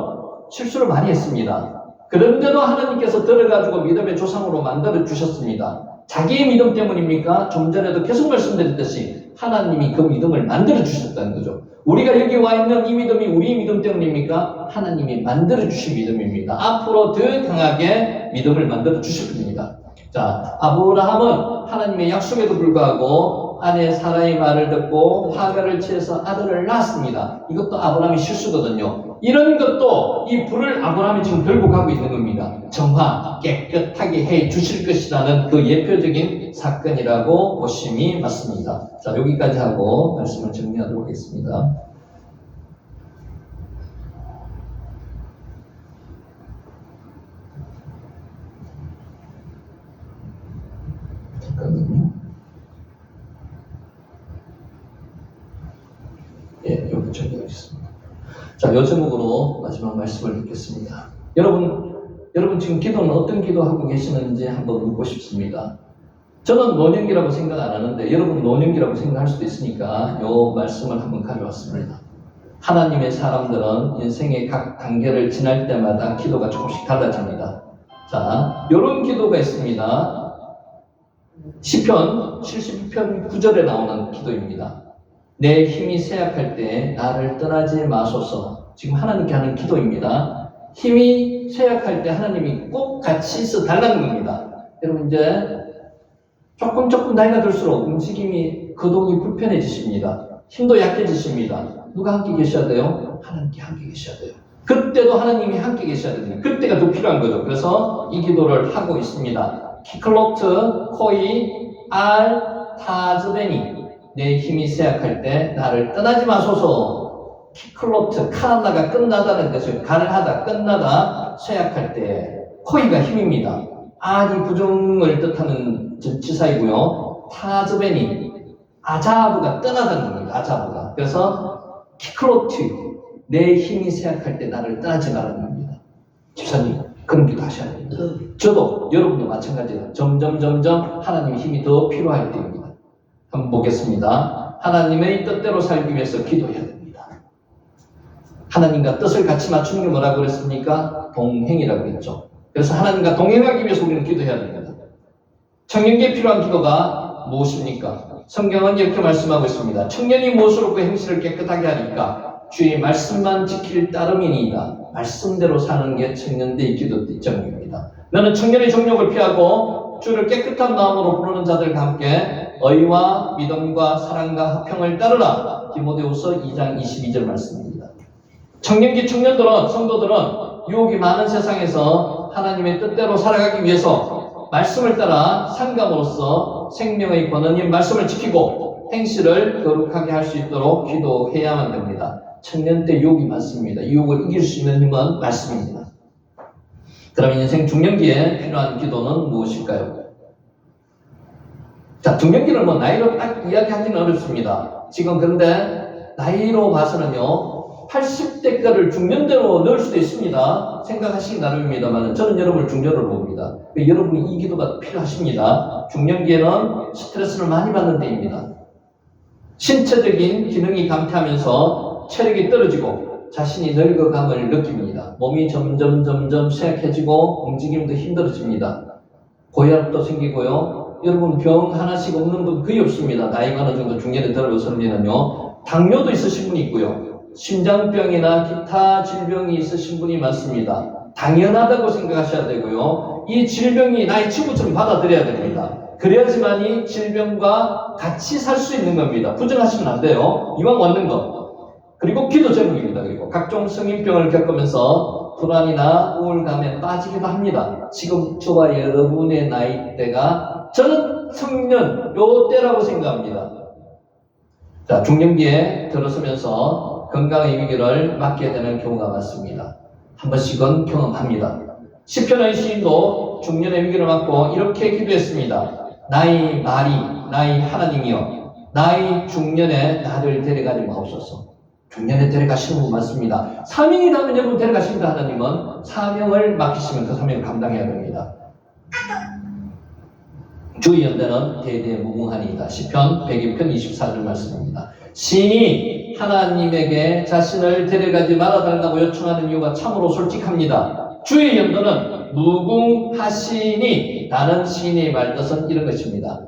실수를 많이 했습니다. 그런데도 하나님께서 들어가지고 믿음의 조상으로 만들어 주셨습니다. 자기의 믿음 때문입니까? 좀 전에도 계속 말씀드렸듯이 하나님이 그 믿음을 만들어 주셨다는 거죠. 우리가 여기 와 있는 이 믿음이 우리 믿음 때문입니까? 하나님이 만들어 주신 믿음입니다. 앞으로 더 강하게 믿음을 만들어 주실 겁니다. 자, 아브라함은 하나님의 약속에도 불구하고 아내 사라의 말을 듣고 하갈을 취해서 아들을 낳았습니다. 이것도 아브라함의 실수거든요. 이런 것도 이 불을 아브라함이 지금 들고 가고 있는 겁니다. 정화, 깨끗하게 해 주실 것이라는 그 예표적인 사건이라고 보심이 맞습니다. 자, 여기까지 하고 말씀을 정리하도록 하겠습니다. 잠깐만요. 예, 여기 정리하겠습니다. 자, 요 제목으로 마지막 말씀을 듣겠습니다. 여러분 지금 기도는 어떤 기도하고 계시는지 한번 묻고 싶습니다. 저는 노년기라고 생각 안 하는데 여러분 노년기라고 생각할 수도 있으니까 요 말씀을 한번 가져왔습니다. 하나님의 사람들은 인생의 각 단계를 지날 때마다 기도가 조금씩 달라집니다. 자, 요런 기도가 있습니다. 시편 72편 9절에 나오는 기도입니다. 내 힘이 쇠약할 때 나를 떠나지 마소서. 지금 하나님께 하는 기도입니다. 힘이 쇠약할 때 하나님이 꼭 같이 있어 달라는 겁니다. 여러분 이제 조금 나이가 들수록 움직임이 거동이 불편해지십니다. 힘도 약해지십니다. 누가 함께 계셔야 돼요? 하나님께 함께 계셔야 돼요. 그때도 하나님이 함께 계셔야 됩니다. 그때가 더 필요한 거죠. 그래서 이 기도를 하고 있습니다. 키클로트, 코이, 알, 타즈베니. 내 힘이 쇠약할 때 나를 떠나지 마소서. 키클로트, 카나가 끝나다는 것은 가능하다, 끝나다, 쇠약할 때. 코이가 힘입니다. 알이 부정을 뜻하는 전치사이고요. 타즈베니, 아자브가 떠나다는 겁니다. 아자브가. 그래서 키클로트, 내 힘이 쇠약할 때 나를 떠나지 말라는 겁니다. 집사님, 그런 기도 하셔야 됩니다. 저도, 여러분도 마찬가지예요. 점점 하나님의 힘이 더 필요할 때입니다. 한번 보겠습니다. 하나님의 뜻대로 살기 위해서 기도해야 됩니다. 하나님과 뜻을 같이 맞추는 게 뭐라고 그랬습니까? 동행이라고 했죠. 그래서 하나님과 동행하기 위해서 우리는 기도해야 됩니다. 청년기에 필요한 기도가 무엇입니까? 성경은 이렇게 말씀하고 있습니다. 청년이 무엇으로 그 행실을 깨끗하게 하니까 주의 말씀만 지킬 따름이니이다. 말씀대로 사는 게 청년대의 기도 뒷정입니다. 너는 청년의 정욕을 피하고 주를 깨끗한 마음으로 부르는 자들과 함께 의와 믿음과 사랑과 화평을 따르라. 디모데후서 2장 22절 말씀입니다. 청년기 청년들은, 성도들은 유혹이 많은 세상에서 하나님의 뜻대로 살아가기 위해서 말씀을 따라 상감으로써 생명의 권원인 말씀을 지키고 행실을 거룩하게 할 수 있도록 기도해야만 됩니다. 청년 때 유혹이 많습니다. 유혹을 이길 수 있는 힘은 말씀입니다. 그럼 인생 중년기에 필요한 기도는 무엇일까요? 자, 중년기를 나이로 딱 이야기하기는 어렵습니다. 지금 그런데 나이로 봐서는요, 80대까지를 중년대로 넣을 수도 있습니다. 생각하시기 나름입니다만 저는 여러분을 중년으로 봅니다. 여러분이 이 기도가 필요하십니다. 중년기에는 스트레스를 많이 받는 때입니다. 신체적인 기능이 감퇴하면서 체력이 떨어지고 자신이 늙어감을 느낍니다. 몸이 점점 쇠약해지고 움직임도 힘들어집니다. 고혈압도 생기고요. 여러분 병 하나씩 없는 분 거의 없습니다. 나이가 어느 정도 중년에 들어서는요. 당뇨도 있으신 분이 있고요. 심장병이나 기타 질병이 있으신 분이 많습니다. 당연하다고 생각하셔야 되고요. 이 질병이 나의 친구처럼 받아들여야 됩니다. 그래야지만 이 질병과 같이 살 수 있는 겁니다. 부정하시면 안 돼요. 이왕 왔는 거. 그리고 기도 제목입니다. 그리고 각종 성인병을 겪으면서 불안이나 우울감에 빠지기도 합니다. 지금 저와 여러분의 나이대가 저는 청년 요 때라고 생각합니다. 자, 중년기에 들어서면서 건강의 위기를 맞게 되는 경우가 많습니다. 한 번씩은 경험합니다. 시편의 시인도 중년의 위기를 맞고 이렇게 기도했습니다. 나의 말이 나의 하나님이여 나의 중년에 나를 데려가지 마옵소서. 중년에 데려가시는 분 많습니다. 사명이 나면 여러분 데려가십니다. 하나님은 사명을 맡기시면 그 사명을 감당해야 됩니다. 주의 연대는 대대무궁하니이다. 시편 102편 24절 말씀입니다. 시인이 하나님에게 자신을 데려가지 말아달라고 요청하는 이유가 참으로 솔직합니다. 주의 연대는 무궁하시니 라는 시인의 말뜻은 이런 것입니다.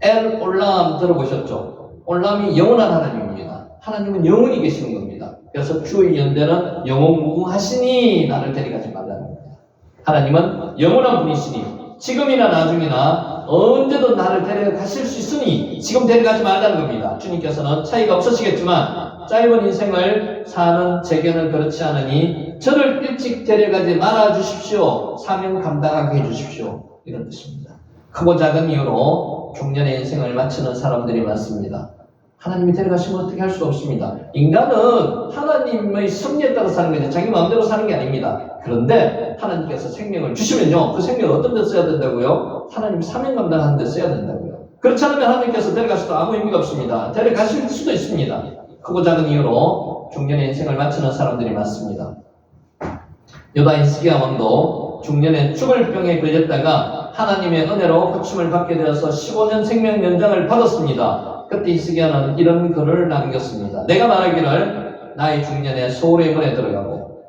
엘 올람 들어보셨죠? 올람이 영원한 하나님입니다. 하나님은 영원히 계시는 겁니다. 그래서 주의 연대는 영원 무궁하시니 나를 데려가지 말라는 겁니다. 하나님은 영원한 분이시니 지금이나 나중이나 언제든 나를 데려가실 수 있으니 지금 데려가지 말라는 겁니다. 주님께서는 차이가 없으시겠지만 짧은 인생을 사는 제게는 그렇지 않으니 저를 일찍 데려가지 말아 주십시오. 사명 감당하게 해주십시오. 이런 뜻입니다. 크고 작은 이유로 중년의 인생을 마치는 사람들이 많습니다. 하나님이 데려가시면 어떻게 할 수가 없습니다. 인간은 하나님의 섭리에 따라 사는 거지 자기 마음대로 사는 게 아닙니다. 그런데 하나님께서 생명을 주시면요. 그 생명을 어떤 데 써야 된다고요? 하나님 사명 감당하는 데 써야 된다고요. 그렇지 않으면 하나님께서 데려가셔도 아무 의미가 없습니다. 데려가실 수도 있습니다. 크고 작은 이유로 중년의 인생을 마치는 사람들이 많습니다. 요다 히스기야 왕도 중년에 죽을 병에 걸렸다가 하나님의 은혜로 고침을 받게 되어서 15년 생명 연장을 받았습니다. 그때 히스기야는 이런 글을 남겼습니다. 내가 말하기를 나의 중년에 소울의 문에 들어가고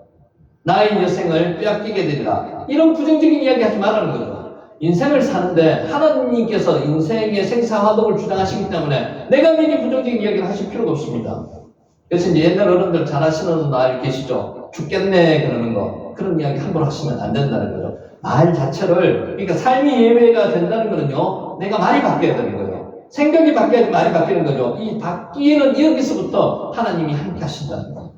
나의 여생을 빼앗기게 되리라. 이런 부정적인 이야기 하지 말라는 거죠. 인생을 사는데 하나님께서 인생의 생사화복을 주장하시기 때문에 내가 미리 부정적인 이야기를 하실 필요가 없습니다. 그래서 이제 옛날 어른들 잘 하시는 말 계시죠? 죽겠네 그러는 거. 그런 이야기 함부로 하시면 안 된다는 거죠. 말 자체를, 그러니까 삶이 예외가 된다는 거는요, 내가 말이 바뀌어야 되는 거예요. 생각이 바뀌어야지 말이 바뀌는 거죠. 이 바뀌는 여기서부터 하나님이 함께 하신다는 거예요.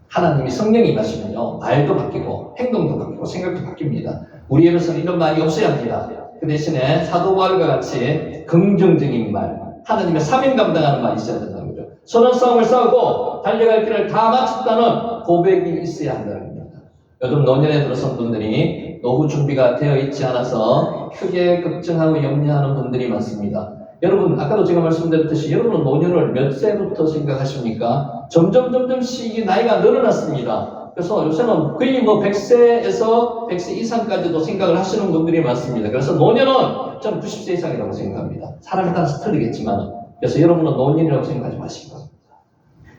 하나님이 성령이 임하시면요, 말도 바뀌고 행동도 바뀌고 생각도 바뀝니다. 우리 입에서는 이런 말이 없어야 합니다. 그 대신에 사도 바울과 같이 긍정적인 말, 하나님의 사명 감당하는 말이 있어야 된다는 거죠. 선한 싸움을 싸우고 달려갈 길을 다 마쳤다는 고백이 있어야 한다는 겁니다. 요즘 노년에 들어선 분들이 노후 준비가 되어 있지 않아서 크게 걱정하고 염려하는 분들이 많습니다. 여러분, 아까도 제가 말씀드렸듯이 여러분은 노년을 몇 세부터 생각하십니까? 점점 시기 나이가 늘어났습니다. 그래서 요새는 거의 100세에서 100세 이상까지도 생각을 하시는 분들이 많습니다. 그래서 노년은 저는 90세 이상이라고 생각합니다. 사람에 따라서 틀리겠지만, 그래서 여러분은 노년이라고 생각하지 마시기 바랍니다.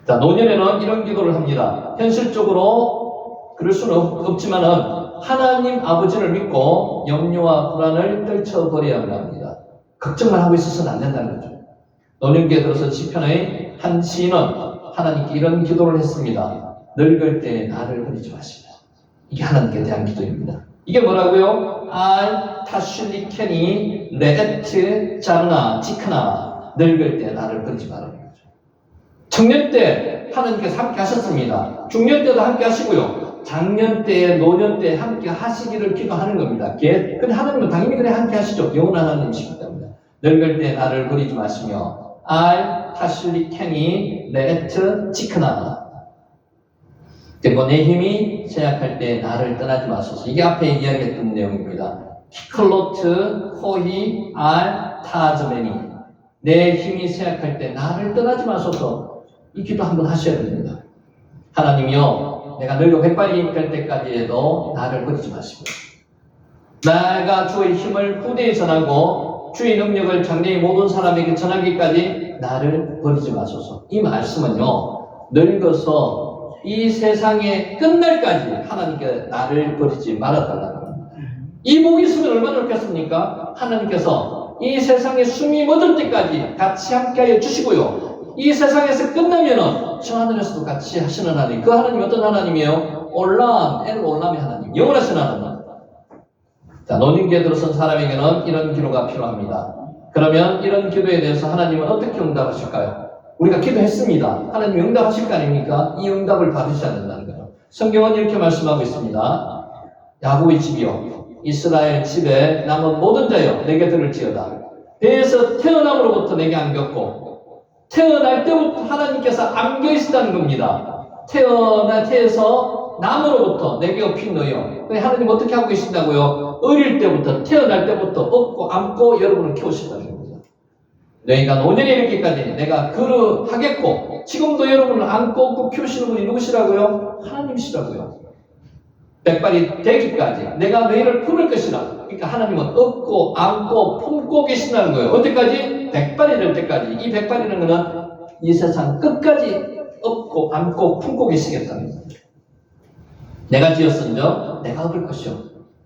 자, 노년에는 이런 기도를 합니다. 현실적으로 그럴 수는 없지만은 하나님 아버지를 믿고 염려와 불안을 떨쳐버려야 합니다. 걱정만 하고 있어서는 안 된다는 거죠. 노년기에 들어서 시편의 한 시인은 하나님께 이런 기도를 했습니다. 늙을 때 나를 버리지 마시고. 이게 하나님께 대한 기도입니다. 이게 뭐라고요? 알 타슐리케니 레에트 자르나 지크나. 늙을 때 나를 버리지 말라는 거죠. 청년 때 하나님께서 함께 하셨습니다. 중년 때도 함께 하시고요. 장년 때, 노년 때 함께 하시기를 기도하는 겁니다. 근데 하나님은 당연히 그래 함께 하시죠. 영원한 하나님이시기 때문에. 늙을 때 나를 버리지 마시며 알 타실리 캐니 레트 치크나. 그리고 내 힘이 쇠약할 때 나를 떠나지 마소서. 이게 앞에 이야기했던 내용입니다. 키클로트 호히 알 타즈메니. 내 힘이 쇠약할 때 나를 떠나지 마소서. 이 기도 한번 하셔야 됩니다. 하나님이여, 내가 늙어 백발이 될 때까지 해도 나를 버리지 마시고, 내가 주의 힘을 후대에 전하고 주의 능력을 장래의 모든 사람에게 전하기까지 나를 버리지 마소서. 이 말씀은요, 늙어서 이 세상에 끝날까지 하나님께 나를 버리지 말아달라는 겁니다. 이 목이 있으면 얼마나 좋겠습니까? 하나님께서 이 세상에 숨이 멎을 때까지 같이 함께하여 주시고요, 이 세상에서 끝나면은 저 하늘에서도 같이 하시는 하나님. 그 하나님이 어떤 하나님이에요? 올람, 올람의 하나님, 영원하신 하나님. 자, 노년기에 들어선 사람에게는 이런 기도가 필요합니다. 그러면 이런 기도에 대해서 하나님은 어떻게 응답하실까요? 우리가 기도했습니다. 하나님 응답하실 거 아닙니까? 이 응답을 받으셔야 된다는 거죠. 성경은 이렇게 말씀하고 있습니다. 야곱의 집이요, 이스라엘 집에 남은 모든 자여 내게 들을지어다. 배에서 태어남으로부터 내게 안겼고 태어날 때부터 하나님께서 안겨 있었다는 겁니다. 태에서 남으로부터 내게 업힌 너여. 하나님 어떻게 하고 계신다고요? 어릴 때부터, 태어날 때부터 업고 안고 여러분을 키우신다는 겁니다. 너희가 노년에 이르기까지 내가 그르하겠고, 지금도 여러분을 안고 업고 키우시는 분이 누구시라고요? 하나님이시라고요. 백발이 되기까지 내가 너희를 품을 것이라. 그러니까 하나님은 업고 안고 품고 계신다는 거예요. 언제까지? 백발이 될 때까지. 이 백발이라는 것은 이 세상 끝까지 업고 안고 품고 계시겠다는 거예요. 내가 지었은저 내가 얻을 것이요.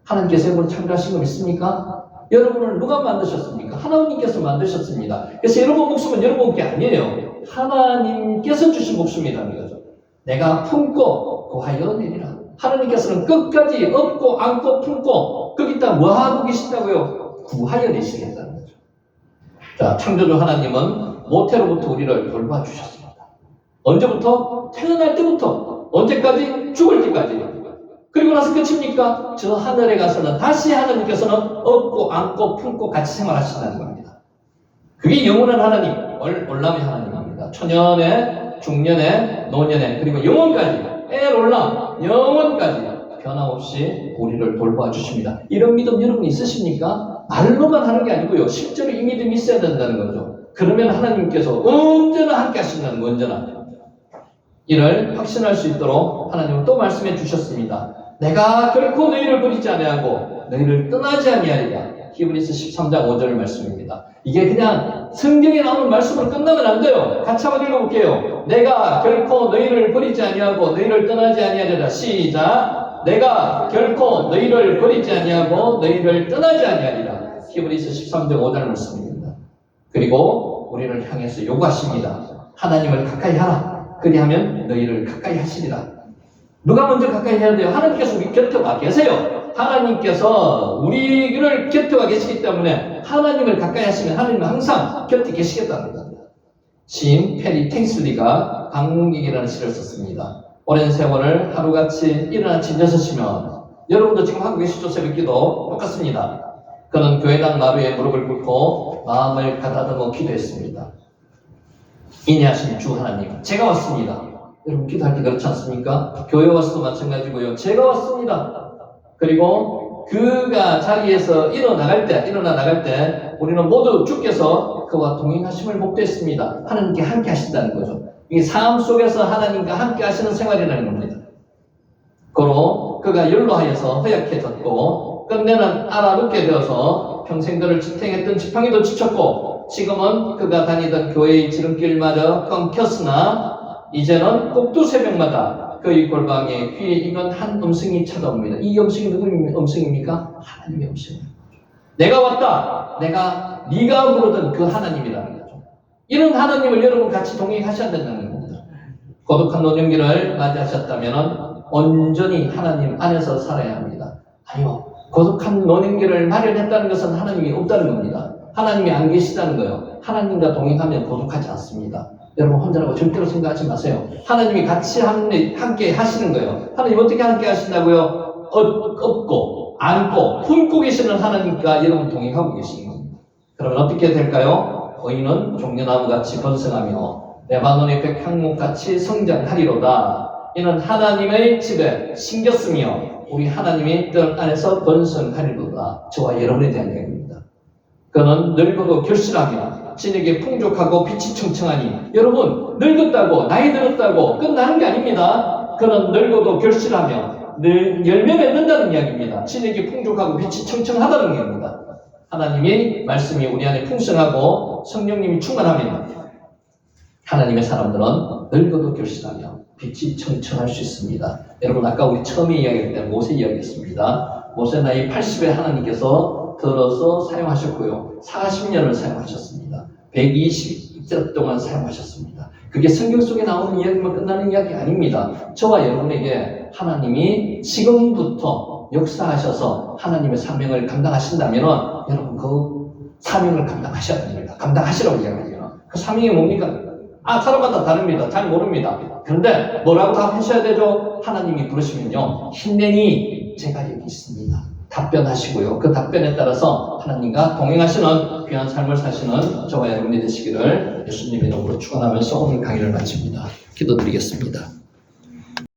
하나님께서 여러분을 창조하신 거 믿습니까? 여러분을 누가 만드셨습니까? 하나님께서 만드셨습니다. 그래서 여러분 목숨은 여러분 게 아니에요. 하나님께서 주신 목숨이라는 거죠. 내가 품고 구하여 내리라. 하나님께서는 끝까지 업고 안고 품고 거기다 뭐 하고 계신다고요? 구하여 내시겠다는 거죠. 자, 창조주 하나님은 모태로부터 우리를 돌봐주셨습니다. 언제부터? 태어날 때부터. 언제까지? 죽을 때까지. 그리고 나서 끝입니까? 저 하늘에 가서는 다시 하나님께서는 업고 안고 품고 같이 생활하신다는 겁니다. 그게 영원한 하나님, 올람의 하나님입니다. 초년에, 중년에, 노년에, 그리고 영원까지, 올람, 영원까지 변함없이 우리를 돌봐주십니다. 이런 믿음 여러분 있으십니까? 말로만 하는 게 아니고요, 실제로 이 믿음이 있어야 된다는 거죠. 그러면 하나님께서 언제나 함께 하신다는 거, 언제나. 이를 확신할 수 있도록 하나님은 또 말씀해 주셨습니다. 내가 결코 너희를 버리지 아니하고 너희를 떠나지 아니하리라. 히브리서 13장 5절 말씀입니다. 이게 그냥 성경에 나오는 말씀으로 끝나면 안 돼요. 같이 한번 읽어볼게요. 내가 결코 너희를 버리지 아니하고 너희를 떠나지 아니하리라. 시작. 내가 결코 너희를 버리지 아니하고 너희를 떠나지 아니하리라. 히브리서 13장 5절 말씀입니다. 그리고 우리를 향해서 요구하십니다. 하나님을 가까이 하라. 그리하면 너희를 가까이 하시리라. 누가 먼저 가까이 해야 돼요? 하나님께서 우리 곁에 와 계세요. 하나님께서 우리를 곁에 와 계시기 때문에 하나님을 가까이 하시면 하나님은 항상 곁에 계시겠다는 겁니다. 시인 페리 탱슬리가 강문기기라는 시를 썼습니다. 오랜 세월을 하루같이 일어나 진저서시면, 여러분도 지금 하고 계시죠? 새벽기도 똑같습니다. 그는 교회당 마루에 무릎을 꿇고 마음을 가다듬어 기도했습니다. 인내하신 주 하나님, 제가 왔습니다. 여러분 기도할 때 그렇지 않습니까? 교회 와서도 마찬가지고요. 제가 왔습니다. 그리고 그가 자리에서 일어나 나갈 때 우리는 모두 주께서 그와 동행하심을 목도했습니다. 하나님께 함께 하신다는 거죠. 이게 삶 속에서 하나님과 함께 하시는 생활이라는 겁니다. 고로 그가 연로하여서 허약해졌고 끝내는 알아눕게 되어서 평생 그를 지탱했던 지팡이도 지쳤고, 지금은 그가 다니던 교회의 지름길마저 끊겼으나 이제는 꼭두 새벽마다 그의 골방에 귀에 익은 한 음성이 찾아옵니다. 이 음성이 누구 음성입니까? 하나님의 음성입니다. 내가 왔다. 내가 네가 부르던 그 하나님이라는 거죠. 이런 하나님을 여러분 같이 동행하셔야 된다는 겁니다. 고독한 노년기를 맞이하셨다면 온전히 하나님 안에서 살아야 합니다. 아니요, 고독한 노년기를 마련했다는 것은 하나님이 없다는 겁니다. 하나님이 안 계시다는 거예요. 하나님과 동행하면 고독하지 않습니다. 여러분 혼자라고 절대로 생각하지 마세요. 하나님이 같이 함께 하시는 거예요. 하나님 어떻게 함께 하신다고요? 업고 안고 품고 계시는 하나님과 여러분 동행하고 계시는 겁니다. 그러면 어떻게 될까요? 의인은 종려나무같이 번성하며 레바논의 백 향목같이 성장하리로다. 이는 하나님의 집에 심겼으며 우리 하나님의 뜻 안에서 번성하리로다. 저와 여러분에 대한 이야기입니다. 그는 늙어도 결실하며 진에게 풍족하고 빛이 청청하니, 여러분 늙었다고 나이 들었다고 끝나는 게 아닙니다. 그는 늙어도 결실하며 열매 맺는다는 이야기입니다. 진에게 풍족하고 빛이 청청하다는 이야기입니다. 하나님의 말씀이 우리 안에 풍성하고 성령님이 충만하면 하나님의 사람들은 늙어도 결실하며 빛이 청청할 수 있습니다. 여러분 아까 우리 처음에 이야기할 때 모세 이야기했습니다. 모세 나이 80에 하나님께서 들어서 사용하셨고요. 40년을 사용하셨습니다. 120년 동안 사용하셨습니다. 그게 성경 속에 나오는 이야기만 끝나는 이야기 아닙니다. 저와 여러분에게 하나님이 지금부터 역사하셔서 하나님의 사명을 감당하신다면 여러분 그 사명을 감당하셔야 됩니다. 감당하시라고 이야기해요. 그 사명이 뭡니까? 사람마다 다릅니다. 잘 모릅니다. 그런데 뭐라고 답하셔야 되죠? 하나님이 부르시면요, 힘내니 제가 여기 있습니다. 답변하시고요. 그 답변에 따라서 하나님과 동행하시는 귀한 삶을 사시는 저와 여러분이 되시기를 예수님의 이름으로 축원하면서 오늘 강의를 마칩니다. 기도드리겠습니다.